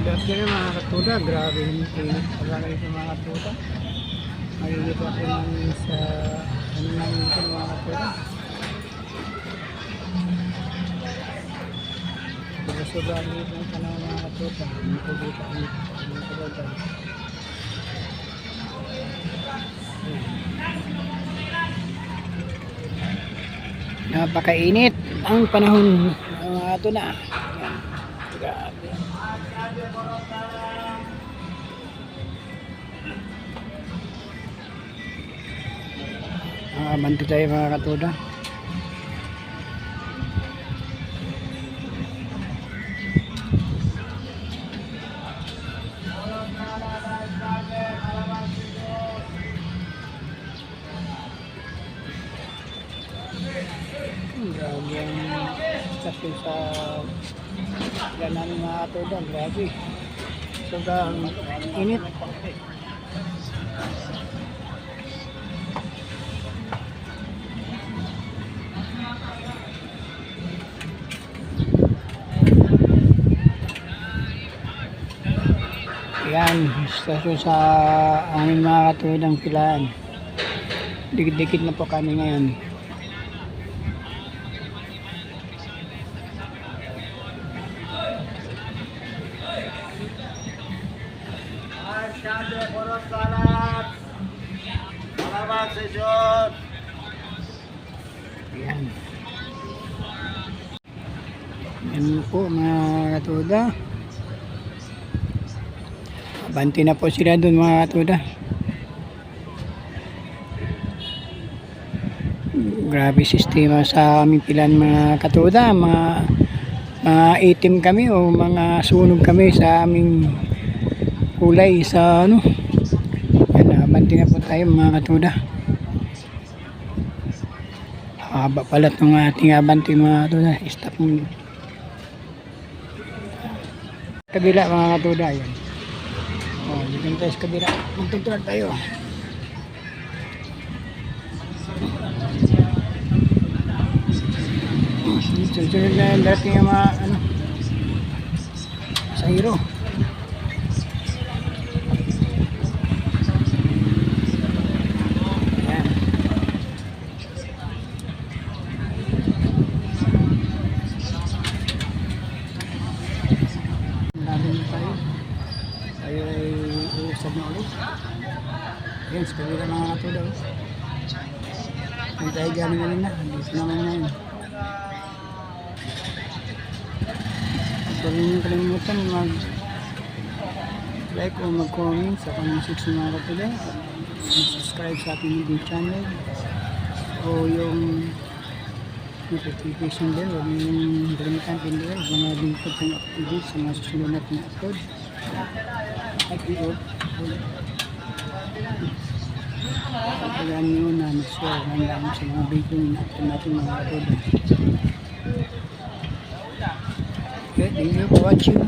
Dati na mga katuda, grabe yung init pala kayo sa mga katuda. Malilito ako namin sa ano namin ito mga katuda. Pero sobrang init ng panahon mga katuda. Hindi ko dito ang katuda. Napakainit ang panahon mga katuda. Grabe. Bantu tayo mga katuda. Grabe ang stasyon sa namin mga katuda. Grabe. Sobrang init. Yan, stasyon sa aming mga katudang pilaan. Dikit-dikit na po kami ngayon. Yan. Yan po mga katuda. Banti na po sila doon mga katuda. Grabe sistema sa aming pilan mga katuda. Mga itim kami o mga sunog kami sa aming kulay sa ano. Yan, banti na po tayo mga katuda. Haba pala itong ating abanti mga katuda. Stop mo. Kabila mga katuda yan. Dito tayo sa kabila. Magtutulad tayo. Sunod na yung dating yung mga ano, sa hero. Ayan. Laban tayo. Tayo ay uusap na ulit. Ayan, sa kabila mga katuda. Ang tayo galing na. Dito naman na yun. Huwag niyo kalimutan mag-like o mag-comment sa comment section mga katuda. Mag-subscribe sa ating YouTube channel o yung notification bell. Huwag niyo kalimutan pindutin ang mga lingkod ng upload sa mga susunod natin upload. At i-upload. Pagkagaan nyo na mag-share lang sa mga video natin mga katuda. Okay, thank you for watching.